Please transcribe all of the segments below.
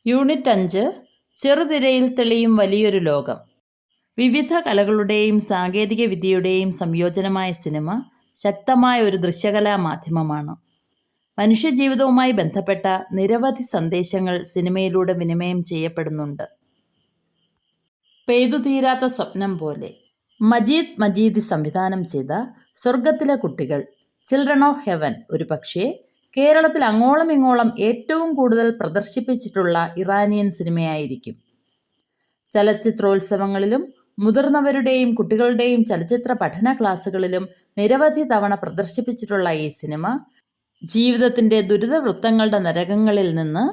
Unit 5 ചെറുതിരയിൽ തെളിയും വലിയൊരു ലോകം. വിവിധ കലകളുടെയും സാങ്കേതിക വിദ്യയുടെയും സംയോജനമായ സിനിമ ശക്തമായ ഒരു ദൃശ്യകലാ മാധ്യമമാണ്. മനുഷ്യജീവിതവുമായി ബന്ധപ്പെട്ട നിരവധി സന്ദേശങ്ങൾ സിനിമയിലൂടെ വിനിമയം ചെയ്യപ്പെടുന്നുണ്ട്. പെയ്തുതീരാത്ത സ്വപ്നം പോലെ മജീദ് മജീദി സംവിധാനം ചെയ്ത സ്വർഗത്തിലെ കുട്ടികൾ, ചിൽഡ്രൻ ഓഫ് ഹെവൻ ഒരുപക്ഷേ കേരളത്തിൽ അങ്ങോളം ഇങ്ങോളം ഏറ്റവും കൂടുതൽ പ്രദർശിപ്പിച്ചിട്ടുള്ള ഇറാനിയൻ സിനിമയായിരിക്കും. ചലച്ചിത്രോത്സവങ്ങളിലും മുതിർന്നവരുടെയും കുട്ടികളുടെയും ചലച്ചിത്ര പഠന ക്ലാസുകളിലും നിരവധി തവണ പ്രദർശിപ്പിച്ചിട്ടുള്ള ഈ സിനിമ ജീവിതത്തിൻ്റെ ദുരിതവൃത്തങ്ങളുടെ നരകങ്ങളിൽ നിന്ന്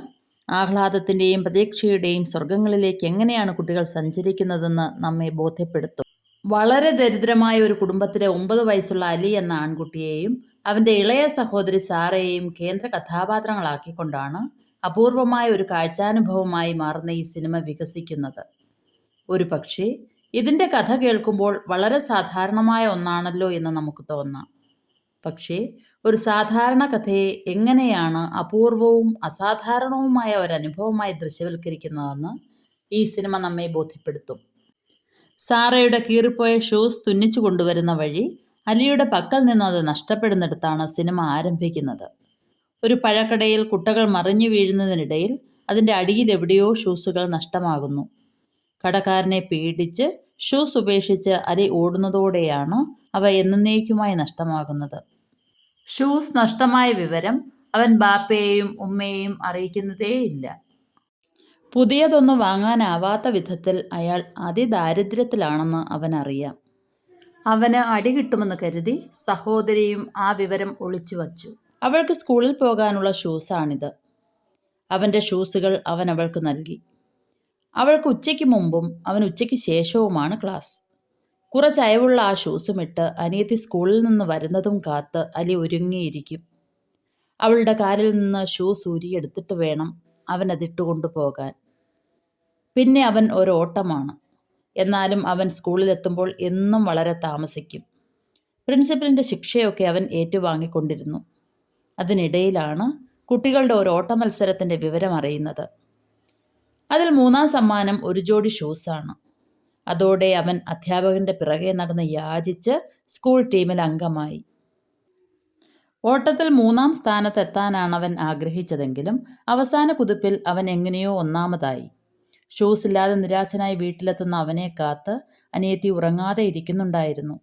ആഹ്ലാദത്തിൻ്റെയും പ്രതീക്ഷയുടെയും സ്വർഗങ്ങളിലേക്ക് എങ്ങനെയാണ് കുട്ടികൾ സഞ്ചരിക്കുന്നതെന്ന് നമ്മെ ബോധ്യപ്പെടുത്തും. വളരെ ദരിദ്രമായ ഒരു കുടുംബത്തിലെ 9 വയസ്സുള്ള അലി എന്ന ആൺകുട്ടിയെയും അവൻ്റെ ഇളയ സഹോദരി സാറയെയും കേന്ദ്ര കഥാപാത്രങ്ങളാക്കിക്കൊണ്ടാണ് അപൂർവമായ ഒരു കാഴ്ചാനുഭവമായി മാറുന്ന ഈ സിനിമ വികസിക്കുന്നത്. ഒരു പക്ഷേ ഇതിൻ്റെ കഥ കേൾക്കുമ്പോൾ വളരെ സാധാരണമായ ഒന്നാണല്ലോ എന്ന് നമുക്ക് തോന്നാം. പക്ഷേ ഒരു സാധാരണ കഥയെ എങ്ങനെയാണ് അപൂർവവും അസാധാരണവുമായ ഒരനുഭവമായി ദൃശ്യവൽക്കരിക്കുന്നതെന്ന് ഈ സിനിമ നമ്മെ ബോധ്യപ്പെടുത്തും. സാറയുടെ കീറിപ്പോയ ഷൂസ് തുന്നിച്ചു കൊണ്ടുവരുന്ന വഴി അലിയുടെ പക്കൽ നിന്ന് അത് നഷ്ടപ്പെടുന്നിടത്താണ് സിനിമ ആരംഭിക്കുന്നത്. ഒരു പഴക്കടയിൽ കുട്ടകൾ മറിഞ്ഞു വീഴുന്നതിനിടയിൽ അതിൻ്റെ അടിയിൽ എവിടെയോ ഷൂസുകൾ നഷ്ടമാകുന്നു. കടക്കാരനെ പേടിച്ച് ഷൂസ് ഉപേക്ഷിച്ച് അലി ഓടുന്നതോടെയാണ് അവ എന്നേക്കുമായി നഷ്ടമാകുന്നത്. ഷൂസ് നഷ്ടമായ വിവരം അവൻ ബാപ്പയെയും ഉമ്മയെയും അറിയിക്കുന്നതേയില്ല. പുതിയതൊന്നും വാങ്ങാനാവാത്ത വിധത്തിൽ അയാൾ അതിദാരിദ്ര്യത്തിലാണെന്ന് അവനറിയാം. അവന് അടി കിട്ടുമെന്ന് കരുതി സഹോദരിയും ആ വിവരം ഒളിച്ചു വച്ചു. അവൾക്ക് സ്കൂളിൽ പോകാനുള്ള ഷൂസാണിത്. അവൻ്റെ ഷൂസുകൾ അവൻ അവൾക്ക് നൽകി. അവൾക്ക് ഉച്ചയ്ക്ക് മുമ്പും അവൻ ഉച്ചയ്ക്ക് ശേഷവുമാണ് ക്ലാസ്. കുറച്ച് അയവുള്ള ആ ഷൂസുമിട്ട് അനിയത്തി സ്കൂളിൽ നിന്ന് വരുന്നതും കാത്ത് അലി ഒരുങ്ങിയിരിക്കും. അവളുടെ കാലിൽ നിന്ന് ഷൂസ് ഊരിയെടുത്തിട്ട് വേണം അവൻ അതിട്ടുകൊണ്ടു പോകാൻ. പിന്നെ അവൻ ഒരോട്ടമാണ്. എന്നാലും അവൻ സ്കൂളിലെത്തുമ്പോൾ എന്നും വളരെ താമസിക്കും. പ്രിൻസിപ്പലിൻ്റെ ശിക്ഷയൊക്കെ അവൻ ഏറ്റുവാങ്ങിക്കൊണ്ടിരുന്നു. അതിനിടയിലാണ് കുട്ടികളുടെ ഒരു ഓട്ട മത്സരത്തിൻ്റെ വിവരം അറിയുന്നത്. അതിൽ 3-ാം സമ്മാനം ഒരു ജോഡി ഷൂസാണ്. അതോടെ അവൻ അധ്യാപകൻ്റെ പിറകെ നടന്ന് യാചിച്ച് സ്കൂൾ ടീമിൽ അംഗമായി. ഓട്ടത്തിൽ 3-ാം സ്ഥാനത്തെത്താനാണ് അവൻ ആഗ്രഹിച്ചതെങ്കിലും അവസാന കുതിപ്പിൽ അവൻ എങ്ങനെയോ ഒന്നാമതായി. ഷൂസ് ഇല്ലാതെ നിരാശനായി വീട്ടിലെത്തുന്ന അവനെ കാത്ത് അനിയത്തി ഉറങ്ങാതെ ഇരിക്കുന്നുണ്ടായിരുന്നു.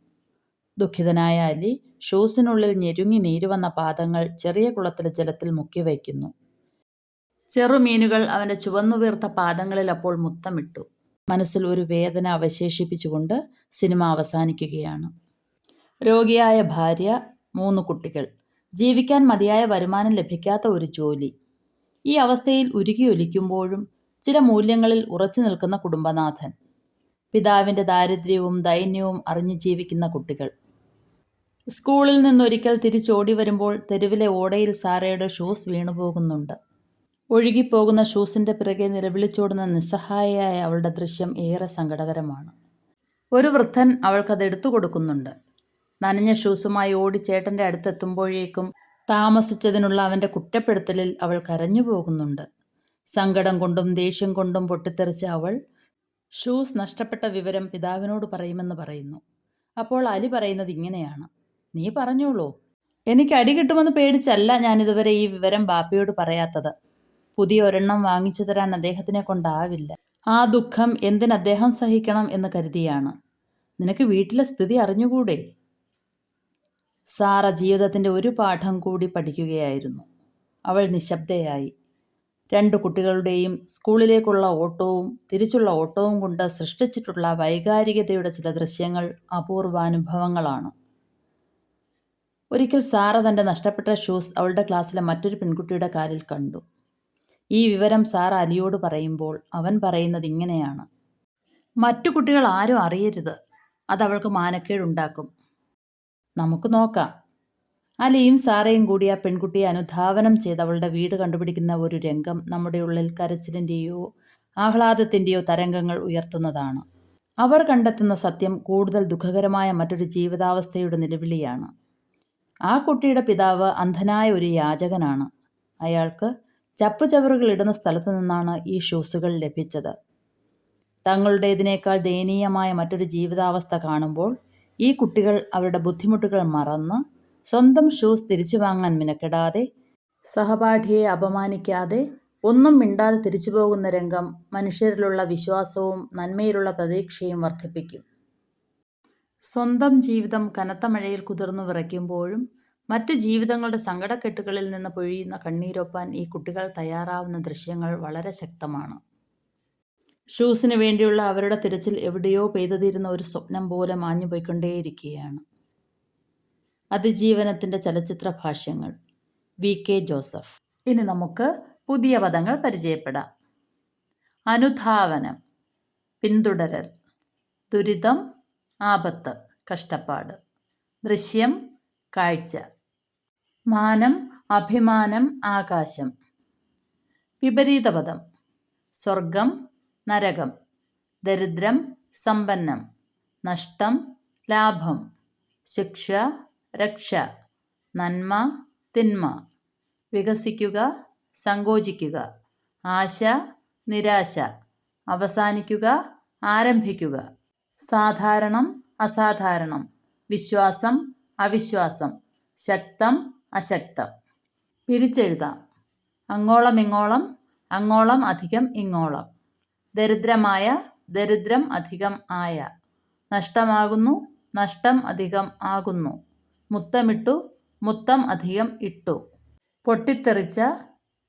ദുഃഖിതനായ അലി ഷൂസിനുള്ളിൽ ഞെരുങ്ങി നീര് വന്ന പാദങ്ങൾ ചെറിയ കുളത്തിലെ ജലത്തിൽ മുക്കി വയ്ക്കുന്നു. ചെറുമീനുകൾ അവൻ്റെ ചുവന്നു വീർത്ത പാദങ്ങളിൽ അപ്പോൾ മുത്തമിട്ടു. മനസ്സിൽ ഒരു വേദന അവശേഷിപ്പിച്ചുകൊണ്ട് സിനിമ അവസാനിക്കുകയാണ്. രോഗിയായ ഭാര്യ, 3 കുട്ടികൾ, ജീവിക്കാൻ മതിയായ വരുമാനം ലഭിക്കാത്ത ഒരു ജോലി. ഈ അവസ്ഥയിൽ ഉരുകിയൊലിക്കുമ്പോഴും ചില മൂല്യങ്ങളിൽ ഉറച്ചു നിൽക്കുന്ന കുടുംബനാഥൻ, പിതാവിൻ്റെ ദാരിദ്ര്യവും ദൈന്യവും അറിഞ്ഞു ജീവിക്കുന്ന കുട്ടികൾ. സ്കൂളിൽ നിന്നൊരിക്കൽ തിരിച്ചോടി വരുമ്പോൾ തെരുവിലെ ഓടയിൽ സാറയുടെ ഷൂസ് വീണുപോകുന്നുണ്ട്. ഒഴുകിപ്പോകുന്ന ഷൂസിൻ്റെ പിറകെ നിലവിളിച്ചോടുന്ന നിസ്സഹായയായ അവളുടെ ദൃശ്യം ഏറെ സങ്കടകരമാണ്. ഒരു വൃദ്ധൻ അവൾക്കത് എടുത്തു കൊടുക്കുന്നുണ്ട്. നനഞ്ഞ ഷൂസുമായി ഓടി ചേട്ടൻ്റെ അടുത്തെത്തുമ്പോഴേക്കും താമസിച്ചതിനുള്ള അവൻ്റെ കുറ്റപ്പെടുത്തലിൽ അവൾ കരഞ്ഞു പോകുന്നുണ്ട്. സങ്കടം കൊണ്ടും ദേഷ്യം കൊണ്ടും പൊട്ടിത്തെറിച്ച അവൾ ഷൂസ് നഷ്ടപ്പെട്ട വിവരം പിതാവിനോട് പറയുമെന്ന് പറയുന്നു. അപ്പോൾ അലി പറയുന്നത് ഇങ്ങനെയാണ്: "നീ പറഞ്ഞോളൂ. എനിക്ക് അടി കിട്ടുമെന്ന് പേടിച്ചല്ല ഞാനിതുവരെ ഈ വിവരം ബാപ്പയോട് പറയാത്തത്. പുതിയ ഒരെണ്ണം വാങ്ങിച്ചു തരാൻ അദ്ദേഹത്തിനെ കൊണ്ടാവില്ല. ആ ദുഃഖം എന്തിന് അദ്ദേഹം സഹിക്കണം എന്ന് കരുതിയാണ്. നിനക്ക് വീട്ടിലെ സ്ഥിതി അറിഞ്ഞുകൂടെ?" സാറ ജീവിതത്തിൻ്റെ ഒരു പാഠം കൂടി പഠിക്കുകയായിരുന്നു. അവൾ നിശബ്ദയായി. 2 കുട്ടികളുടെയും സ്കൂളിലേക്കുള്ള ഓട്ടവും തിരിച്ചുള്ള ഓട്ടവും കൊണ്ട് സൃഷ്ടിച്ചിട്ടുള്ള വൈകാരികതയുടെ ചില ദൃശ്യങ്ങൾ അപൂർവാനുഭവങ്ങളാണ്. ഒരിക്കൽ സാറ തൻ്റെ നഷ്ടപ്പെട്ട ഷൂസ് അവളുടെ ക്ലാസ്സിലെ മറ്റൊരു പെൺകുട്ടിയുടെ കാലിൽ കണ്ടു. ഈ വിവരം സാറ അലിയോട് പറയുമ്പോൾ അവൻ പറയുന്നത് ഇങ്ങനെയാണ്: "മറ്റു കുട്ടികൾ ആരും അറിയരുത്. അതവൾക്ക് മാനക്കേടുണ്ടാക്കും. നമുക്ക് നോക്കാം." അലിയും സാറയും കൂടി ആ പെൺകുട്ടിയെ അനുധാവനം ചെയ്ത് അവളുടെ വീട് കണ്ടുപിടിക്കുന്ന ഒരു രംഗം നമ്മുടെ ഉള്ളിൽ കരച്ചിലിൻ്റെയോ ആഹ്ലാദത്തിൻ്റെയോ തരംഗങ്ങൾ ഉയർത്തുന്നതാണ്. അവർ കണ്ടെത്തുന്ന സത്യം കൂടുതൽ ദുഃഖകരമായ മറ്റൊരു ജീവിതാവസ്ഥയുടെ നിലവിളിയാണ്. ആ കുട്ടിയുടെ പിതാവ് അന്ധനായ ഒരു യാചകനാണ്. അയാൾക്ക് ചപ്പുചവറുകൾ ഇടുന്ന സ്ഥലത്തു നിന്നാണ് ഈ ഷൂസുകൾ ലഭിച്ചത്. തങ്ങളുടേതിനേക്കാൾ ദയനീയമായ മറ്റൊരു ജീവിതാവസ്ഥ കാണുമ്പോൾ ഈ കുട്ടികൾ അവരുടെ ബുദ്ധിമുട്ടുകൾ മറന്ന് സ്വന്തം ഷൂസ് തിരിച്ചു വാങ്ങാൻ മിനക്കെടാതെ, സഹപാഠിയെ അപമാനിക്കാതെ, ഒന്നും മിണ്ടാതെ തിരിച്ചു പോകുന്ന രംഗം മനുഷ്യരിലുള്ള വിശ്വാസവും നന്മയിലുള്ള പ്രതീക്ഷയും വർദ്ധിപ്പിക്കും. സ്വന്തം ജീവിതം കനത്ത മഴയിൽ കുതിർന്നു വിറയ്ക്കുമ്പോഴും മറ്റു ജീവിതങ്ങളുടെ സങ്കടക്കെട്ടുകളിൽ നിന്ന് പൊഴിയുന്ന കണ്ണീരൊപ്പാൻ ഈ കുട്ടികൾ തയ്യാറാവുന്ന ദൃശ്യങ്ങൾ വളരെ ശക്തമാണ്. ഷൂസിന് വേണ്ടിയുള്ള അവരുടെ തിരച്ചിൽ എവിടെയോ പെയ്തുതീരുന്ന ഒരു സ്വപ്നം പോലെ മാഞ്ഞുപോയിക്കൊണ്ടേയിരിക്കുകയാണ്. അതിജീവനത്തിൻ്റെ ചലച്ചിത്ര ഭാഷ്യങ്ങൾ, VK ജോസഫ്. ഇനി നമുക്ക് പുതിയ പദങ്ങൾ പരിചയപ്പെടാം. അനുധാവനം, പിന്തുടരൽ. ദുരിതം, ആപത്ത്, കഷ്ടപ്പാട്. ദൃശ്യം, കാഴ്ച. മാനം, അഭിമാനം, ആകാശം. വിപരീതപദം, സ്വർഗം, നരകം. ദരിദ്രം, സമ്പന്നം. നഷ്ടം, ലാഭം. ശിക്ഷ, രക്ഷ. നന്മ, തിന്മ. വികസിക്കുക, സങ്കോചിക്കുക. ആശ, നിരാശ. അവസാനിക്കുക, ആരംഭിക്കുക. സാധാരണം, അസാധാരണം. വിശ്വാസം, അവിശ്വാസം. ശക്തം, അശക്തം. പിരിച്ചെഴുതാം. അങ്ങോളം ഇങ്ങോളം, അങ്ങോളം അധികം ഇങ്ങോളം. ദരിദ്രമായ, ദരിദ്രം അധികം ആയ. നഷ്ടമാകുന്നു, നഷ്ടം അധികം ആകുന്നു. മുത്തമിട്ടു, മുത്തം അധികം ഇട്ടു. പൊട്ടിത്തെറിച്ച,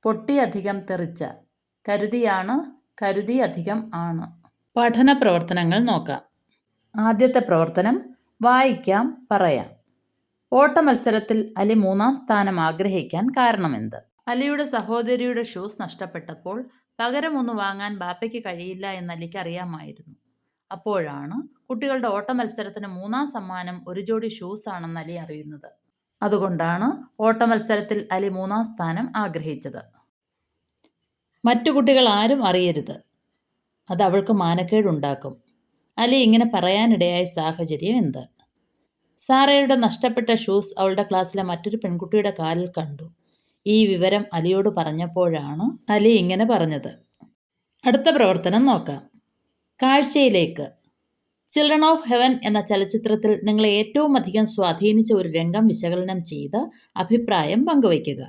പൊട്ടി അധികം തെറിച്ച. കരുതിയാണ്, കരുതി അധികം ആണ്. പഠന പ്രവർത്തനങ്ങൾ നോക്കാം. ആദ്യത്തെ പ്രവർത്തനം, വായിക്കാം, പറയാം. ഓട്ടമത്സരത്തിൽ അലി 3-ാം സ്ഥാനം ആഗ്രഹിക്കാൻ കാരണമെന്ത്? അലിയുടെ സഹോദരിയുടെ ഷൂസ് നഷ്ടപ്പെട്ടപ്പോൾ പകരം ഒന്ന് വാങ്ങാൻ ബാപ്പയ്ക്ക് കഴിയില്ല എന്ന് അലിക്ക് അറിയാമായിരുന്നു. അപ്പോഴാണ് കുട്ടികളുടെ ഓട്ടമത്സരത്തിന് 3-ാം സമ്മാനം ഒരു ജോഡി ഷൂസ് ആണെന്ന് അലി അറിയുന്നത്. അതുകൊണ്ടാണ് ഓട്ടമത്സരത്തിൽ അലി 3-ാം സ്ഥാനം ആഗ്രഹിച്ചത്. മറ്റു കുട്ടികൾ ആരും അറിയരുത്, അത് അവൾക്ക് മാനക്കേടുണ്ടാക്കും. അലി ഇങ്ങനെ പറയാനിടയായ സാഹചര്യം എന്ത്? സാറയുടെ നഷ്ടപ്പെട്ട ഷൂസ് അവളുടെ ക്ലാസ്സിലെ മറ്റൊരു പെൺകുട്ടിയുടെ കാലിൽ കണ്ടു. ഈ വിവരം അലിയോട് പറഞ്ഞപ്പോഴാണ് അലി ഇങ്ങനെ പറഞ്ഞത്. അടുത്ത പ്രവർത്തനം നോക്കാം. കാഴ്ചയിലേക്ക്. ചിൽഡ്രൻ ഓഫ് ഹെവൻ എന്ന ചലച്ചിത്രത്തിൽ നിങ്ങളെ ഏറ്റവും അധികം സ്വാധീനിച്ച ഒരു രംഗം വിശകലനം ചെയ്ത് അഭിപ്രായം പങ്കുവയ്ക്കുക.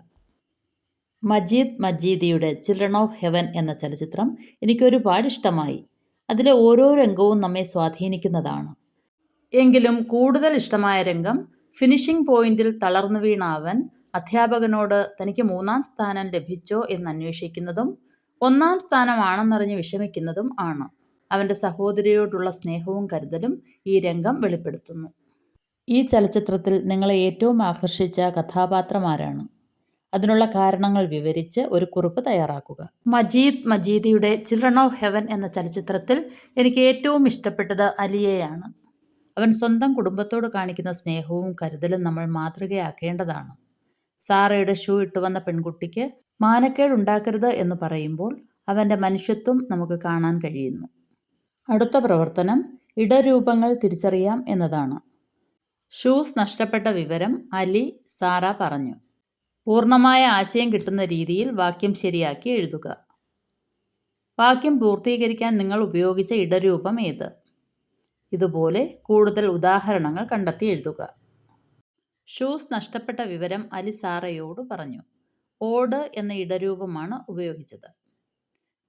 മജീദ് മജീദിയുടെ ചിൽഡ്രൻ ഓഫ് ഹെവൻ എന്ന ചലച്ചിത്രം എനിക്കൊരുപാട് ഇഷ്ടമായി. അതിലെ ഓരോ രംഗവും നമ്മെ സ്വാധീനിക്കുന്നതാണ്. എങ്കിലും കൂടുതൽ ഇഷ്ടമായ രംഗം ഫിനിഷിംഗ് പോയിന്റിൽ തളർന്നു വീണ അവൻ അധ്യാപകനോട് തനിക്ക് 3-ാം സ്ഥാനം ലഭിച്ചോ എന്ന് അന്വേഷിക്കുന്നതും 1-ാം സ്ഥാനമാണെന്നറിഞ്ഞ് വിഷമിക്കുന്നതും ആണ്. അവൻ്റെ സഹോദരിയോടുള്ള സ്നേഹവും കരുതലും ഈ രംഗം വെളിപ്പെടുത്തുന്നു. ഈ ചലച്ചിത്രത്തിൽ നിങ്ങളെ ഏറ്റവും ആകർഷിച്ച കഥാപാത്രം ആരാണ്? അതിനുള്ള കാരണങ്ങൾ വിവരിച്ച് ഒരു കുറിപ്പ് തയ്യാറാക്കുക. മജീദ് മജീദിയുടെ ചിൽഡ്രൻ ഓഫ് ഹെവൻ എന്ന ചലച്ചിത്രത്തിൽ എനിക്ക് ഏറ്റവും ഇഷ്ടപ്പെട്ടത് അലിയെയാണ്. അവൻ സ്വന്തം കുടുംബത്തോട് കാണിക്കുന്ന സ്നേഹവും കരുതലും നമ്മൾ മാതൃകയാക്കേണ്ടതാണ്. സാറയുടെ ഷൂ ഇട്ടുവന്ന പെൺകുട്ടിക്ക് മാനക്കേടുണ്ടാക്കരുത് എന്ന് പറയുമ്പോൾ അവൻ്റെ മനുഷ്യത്വം നമുക്ക് കാണാൻ കഴിയുന്നു. അടുത്ത പ്രവർത്തനം, ഇടരൂപങ്ങൾ തിരിച്ചറിയാം എന്നതാണ്. ഷൂസ് നഷ്ടപ്പെട്ട വിവരം അലി സാറ പറഞ്ഞു. പൂർണ്ണമായ ആശയം കിട്ടുന്ന രീതിയിൽ വാക്യം ശരിയാക്കി എഴുതുക. വാക്യം പൂർത്തീകരിക്കാൻ നിങ്ങൾ ഉപയോഗിച്ച ഇടരൂപം ഏത്? ഇതുപോലെ കൂടുതൽ ഉദാഹരണങ്ങൾ കണ്ടെത്തി എഴുതുക. ഷൂസ് നഷ്ടപ്പെട്ട വിവരം അലി സാറയോട് പറഞ്ഞു. ഓട് എന്ന ഇടരൂപമാണ് ഉപയോഗിച്ചത്.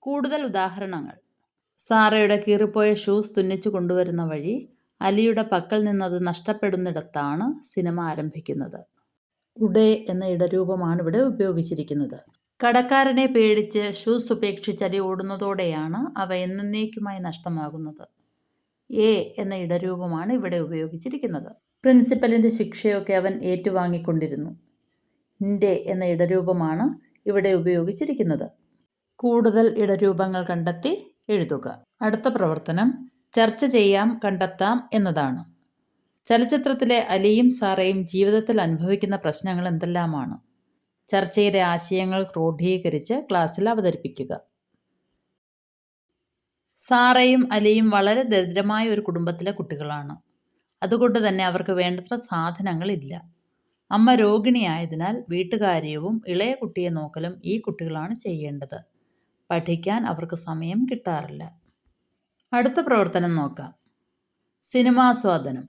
കൂടുതൽ ഉദാഹരണങ്ങൾ. സാറയുടെ കീറിപ്പോയ ഷൂസ് തുന്നിച്ചു കൊണ്ടുവരുന്ന വഴി അലിയുടെ പക്കൽ നിന്നത് നഷ്ടപ്പെടുന്നിടത്താണ് സിനിമ ആരംഭിക്കുന്നത്. ഉടേ എന്ന ഇടരൂപമാണ് ഇവിടെ ഉപയോഗിച്ചിരിക്കുന്നത്. കടക്കാരനെ പേടിച്ച് ഷൂസ് ഉപേക്ഷിച്ച് അലി ഓടുന്നതോടെയാണ് അവ എന്നേക്കുമായി നഷ്ടമാകുന്നത്. എ എന്ന ഇടരൂപമാണ് ഇവിടെ ഉപയോഗിച്ചിരിക്കുന്നത്. പ്രിൻസിപ്പലിൻ്റെ ശിക്ഷയൊക്കെ അവൻ ഏറ്റുവാങ്ങിക്കൊണ്ടിരുന്നു. ൻ്റെ എന്ന ഇടരൂപമാണ് ഇവിടെ ഉപയോഗിച്ചിരിക്കുന്നത്. കൂടുതൽ ഇടരൂപങ്ങൾ കണ്ടെത്തി എഴുതുക. അടുത്ത പ്രവർത്തനം, ചർച്ച ചെയ്യാം, കണ്ടെത്താം എന്നതാണ്. ചലച്ചിത്രത്തിലെ അലിയും സാറയും ജീവിതത്തിൽ അനുഭവിക്കുന്ന പ്രശ്നങ്ങൾ എന്തെല്ലാമാണ്? ചർച്ചയിലെ ആശയങ്ങൾ ക്രോഡീകരിച്ച് ക്ലാസ്സിൽ അവതരിപ്പിക്കുക. സാറയും അലിയും വളരെ ദരിദ്രമായ ഒരു കുടുംബത്തിലെ കുട്ടികളാണ്. അതുകൊണ്ട് തന്നെ അവർക്ക് വേണ്ടത്ര സാധനങ്ങളില്ല. അമ്മ രോഗിണിയായതിനാൽ വീട്ടുകാര്യവും ഇളയ കുട്ടിയെ നോക്കലും ഈ കുട്ടികളാണ് ചെയ്യേണ്ടത്. പഠിക്കാൻ അവർക്ക് സമയം കിട്ടാറില്ല. അടുത്ത പ്രവർത്തനം നോക്കാം. സിനിമാസ്വാദനം.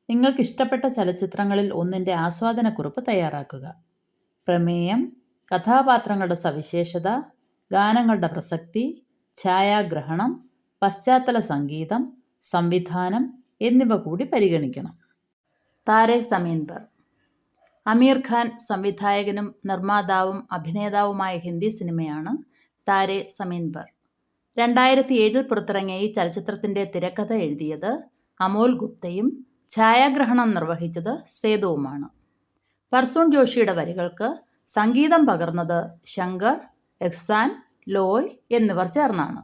നിങ്ങൾക്ക് ഇഷ്ടപ്പെട്ട ചലച്ചിത്രങ്ങളിൽ ഒന്നിൻ്റെ ആസ്വാദനക്കുറിപ്പ് തയ്യാറാക്കുക. പ്രമേയം, കഥാപാത്രങ്ങളുടെ സവിശേഷത, ഗാനങ്ങളുടെ പ്രസക്തി, ഛായാഗ്രഹണം, പശ്ചാത്തല സംഗീതം, സംവിധാനം എന്നിവ കൂടി പരിഗണിക്കണം. താരെ സമീൻ പർ. അമീർ ഖാൻ സംവിധായകനും നിർമ്മാതാവും അഭിനേതാവുമായ ഹിന്ദി സിനിമയാണ് താരെ സമീൻ പർ. 2007 പുറത്തിറങ്ങിയ ഈ ചലച്ചിത്രത്തിൻ്റെ തിരക്കഥ എഴുതിയത് അമോൽ ഗുപ്തയും ഛായാഗ്രഹണം നിർവഹിച്ചത് സേതുവുമാണ്. പർസൂൺ ജോഷിയുടെ വരികൾക്ക് സംഗീതം പകർന്നത് ശങ്കർ, എഹ്സാൻ, ലോയ് എന്നിവർ ചേർന്നാണ്.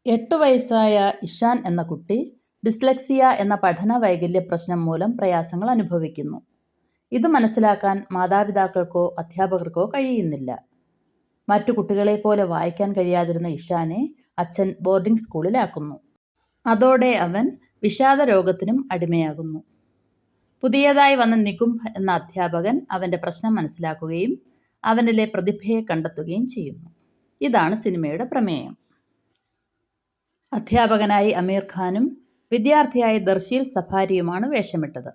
8 വയസ്സായ ഇഷാൻ എന്ന കുട്ടി ഡിസ്ലെക്സിയ എന്ന പഠന വൈകല്യ പ്രശ്നം മൂലം പ്രയാസങ്ങൾ അനുഭവിക്കുന്നു. ഇത് മനസ്സിലാക്കാൻ മാതാപിതാക്കൾക്കോ അധ്യാപകർക്കോ കഴിയുന്നില്ല. മറ്റു കുട്ടികളെപ്പോലെ വായിക്കാൻ കഴിയാതിരുന്ന ഇഷാനെ അച്ഛൻ ബോർഡിംഗ് സ്കൂളിലാക്കുന്നു. അതോടെ അവൻ വിഷാദ രോഗത്തിനും അടിമയാകുന്നു. പുതിയതായി വന്ന നികുംബ് എന്ന അധ്യാപകൻ അവൻ്റെ പ്രശ്നം മനസ്സിലാക്കുകയും അവനിലെ പ്രതിഭയെ കണ്ടെത്തുകയും ചെയ്യുന്നു. ഇതാണ് സിനിമയുടെ പ്രമേയം. അധ്യാപകനായി അമീർ ഖാനും വിദ്യാർത്ഥിയായി ദർശീൽ സഫാരിയുമാണ് വേഷമിട്ടത്.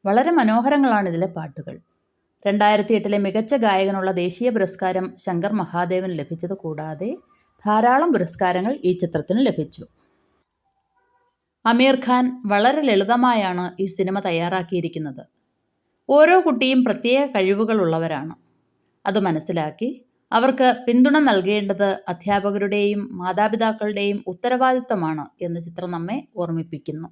വളരെ മനോഹരങ്ങളാണ് ഇതിലെ പാട്ടുകൾ. 2008 മികച്ച ഗായകനുള്ള ദേശീയ പുരസ്കാരം ശങ്കർ മഹാദേവന് ലഭിച്ചത് കൂടാതെ ധാരാളം പുരസ്കാരങ്ങൾ ഈ ചിത്രത്തിന് ലഭിച്ചു. അമീർ ഖാൻ വളരെ ലളിതമായാണ് ഈ സിനിമ തയ്യാറാക്കിയിരിക്കുന്നത്. ഓരോ കുട്ടിയും പ്രത്യേക കഴിവുകളുള്ളവരാണ്. അത് മനസ്സിലാക്കി അവർക്ക് പിന്തുണ നൽകേണ്ടത് അധ്യാപകരുടെയും മാതാപിതാക്കളുടെയും ഉത്തരവാദിത്തമാണ് എന്ന് ചിത്രം നമ്മെ ഓർമ്മിപ്പിക്കുന്നു.